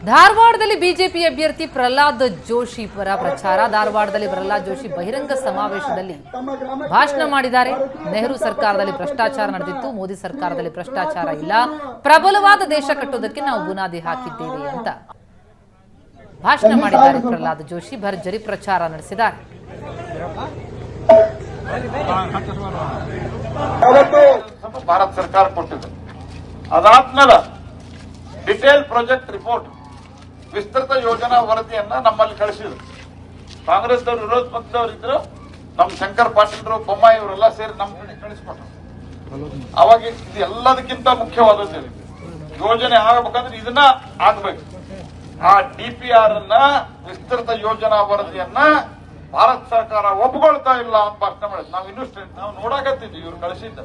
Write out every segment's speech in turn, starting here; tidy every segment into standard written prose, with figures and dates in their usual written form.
ಧಾರವಾಡದಲ್ಲಿ ಬಿಜೆಪಿ ಅಭ್ಯರ್ಥಿ ಪ್ರಹ್ಲಾದ್ ಜೋಶಿ ಪರ ಪ್ರಚಾರ. ಧಾರವಾಡದಲ್ಲಿ ಪ್ರಹ್ಲಾದ್ ಜೋಶಿ ಬಹಿರಂಗ ಸಮಾವೇಶದಲ್ಲಿ ಭಾಷಣ ಮಾಡಿದ್ದಾರೆ. ನೆಹರು ಸರ್ಕಾರದಲ್ಲಿ ಭ್ರಷ್ಟಾಚಾರ ನಡೆದಿತ್ತು, ಮೋದಿ ಸರ್ಕಾರದಲ್ಲಿ ಭ್ರಷ್ಟಾಚಾರ ಇಲ್ಲ, ಪ್ರಬಲವಾದ ದೇಶ ಕಟ್ಟೋದಕ್ಕೆ ನಾವು ಬುನಾದಿ ಹಾಕಿದ್ದೇವೆ ಅಂತ ಭಾಷಣ ಮಾಡಿದ್ದಾರೆ. ಪ್ರಹ್ಲಾದ್ ಜೋಶಿ ಭರ್ಜರಿ ಪ್ರಚಾರ ನಡೆಸಿದ್ದಾರೆ. ಭಾರತ ಸರ್ಕಾರ ಕೊಟ್ಟಿದೆ. ಅದಾದ್ಮೇಲೆ ಡಿಟೇಲ್ ಪ್ರಾಜೆಕ್ಟ್ ರಿಪೋರ್ಟ್, ವಿಸ್ತೃತ ಯೋಜನಾ ವರದಿಯನ್ನ ನಮ್ಮಲ್ಲಿ ಕಳಿಸಿದ್ರು. ಕಾಂಗ್ರೆಸ್ದವರು, ವಿರೋಧ ಪಕ್ಷದವರು ಇದ್ರು, ನಮ್ಮ ಶಂಕರ್ ಪಾಟೀಲ್ರು, ಬೊಮ್ಮಾಯಿ ಇವರೆಲ್ಲ ಸೇರಿ ನಮ್ಮ ಕಳಿಸ್ಕೊಟ್ರು. ಅವಾಗ ಇದು ಎಲ್ಲದಕ್ಕಿಂತ ಮುಖ್ಯವಾದದ್ದು ಯೋಜನೆ ಆಗಬೇಕಂದ್ರೆ ಇದನ್ನ ಆಗ್ಬೇಕು. ಆ ಡಿಪಿಆರ್ ಅನ್ನ, ವಿಸ್ತೃತ ಯೋಜನಾ ವರದಿಯನ್ನ ಭಾರತ ಸರ್ಕಾರ ಒಪ್ಕೊಳ್ತಾ ಇಲ್ಲ ಅಂತ ಭಾಷಣ ಮಾಡಿದ್. ನಾವು ಇನ್ನೂ ನಾವು ನೋಡಾಕತ್ತಿದ್ವಿ ಇವ್ರು ಕಳಿಸಿದ್ದ.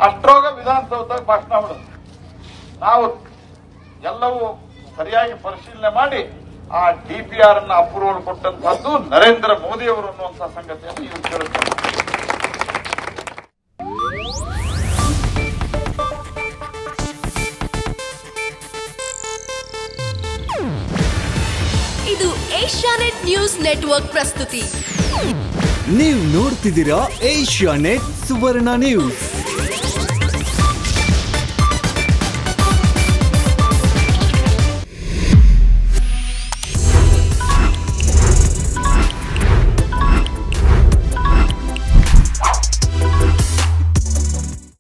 ಅಷ್ಟ್ರೋಗ ವಿಧಾನಸೌಧದಾಗ ಭಾಷಣ ಮಾಡೋದು. ನಾವು ಎಲ್ಲವೂ ಸರಿಯಾಗಿ ಪರಿಶೀಲನೆ ಮಾಡಿ ಆ ಡಿಪಿಆರ್ ಅನ್ನ ಅಪ್ರೂವಲ್ ಕೊಟ್ಟಂತಹದ್ದು ನರೇಂದ್ರ ಮೋದಿ ಅವರು ಅನ್ನುವಂತಹ ಸಂಗತಿಯನ್ನು ಇವರು ಕೇಳುತ್ತಾರೆ. ಇದು ಏಷ್ಯಾನೆಟ್ ನ್ಯೂಸ್ ನೆಟ್ವರ್ಕ್ ಪ್ರಸ್ತುತಿ. ನೀವು ನೋಡ್ತಿದ್ದೀರಾ ಏಷ್ಯಾನೆಟ್ ಸುವರ್ಣ ನ್ಯೂಸ್.